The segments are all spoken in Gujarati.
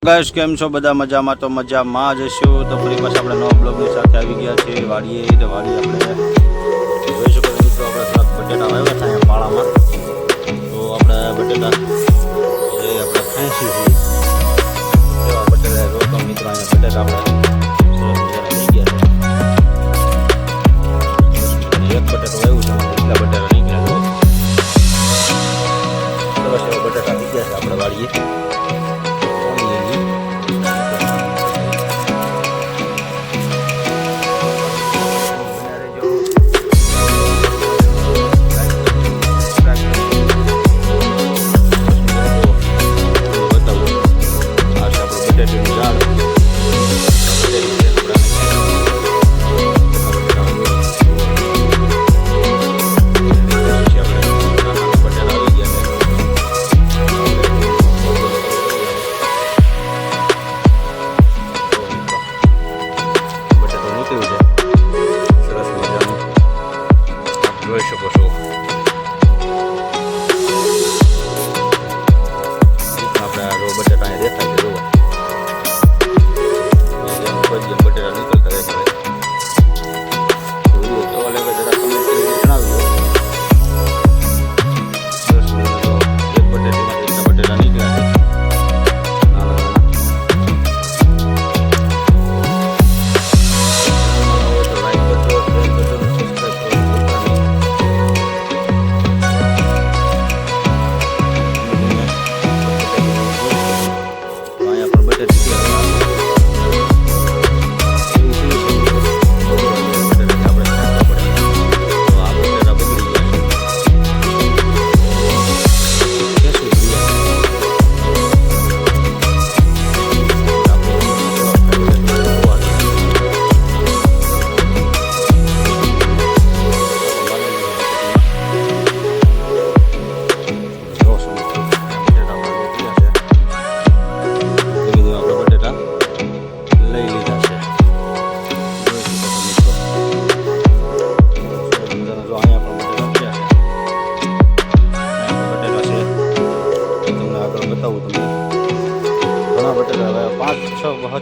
ગાઈસ કેમ છો બધા મજામાં? તો મજામાં જ હશો. તો ફરી પાછા આપણે નવા બ્લોગની સાથે આવી ગયા છે વાડીએ. તો વાડી આપણે જોઈ શકો છો મિત્રો, આપણે થોડાક બટેટા વાવ્યા હતા અહીંયા પાળામાં. તો આપણે બટેટા જે આપણે ફેંસી છે એવા બટેટા રોતો મિત્રો. અહીંયા બટેટા આપણે સરસ મજાના થઈ ગયા છે. એક બટેટો વાવ્યું છે, એટલા બટેટા નીકળ્યા છે. સરસ એવા બટેટા થઈ ગયા છે આપણે વાડીએ. જોઈ શકો છો આપણે રો બટેટા અહીંયા દેખાય છે. બટેટા નીકળતા રહે છે. કેવા લાગે જરા કમેન્ટ કરીને જણાવજો. સરસ મજાનો એક બટેટીમાંથી એટલા બટેટા નીકળ્યા છે.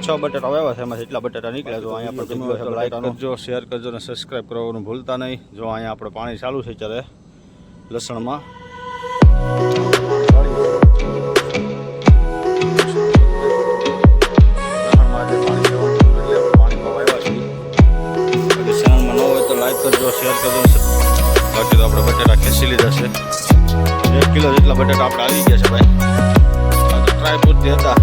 છ બટેટા આવ્યા છે, એમાં એટલા બટેટા નીકળ્યા. જો અહીંયા પર લાઈક કરજો, શેર કરજો અને સબસ્ક્રાઈબ કરવાનું ભૂલતા નહીં. જો અહીંયા આપણે પાણી ચાલુ છે ત્યારે લસણમાં. ચેનલમાં ન હોય તો લાઈક કરજો, શેર કરજો. બાકી તો આપણે બટેટા ખેંચી લીધા છે. 1 કિલો જેટલા બટેટા આપણે આવી ગયા છે ભાઈ. આ તો ટ્રાય પૂરતી હતા.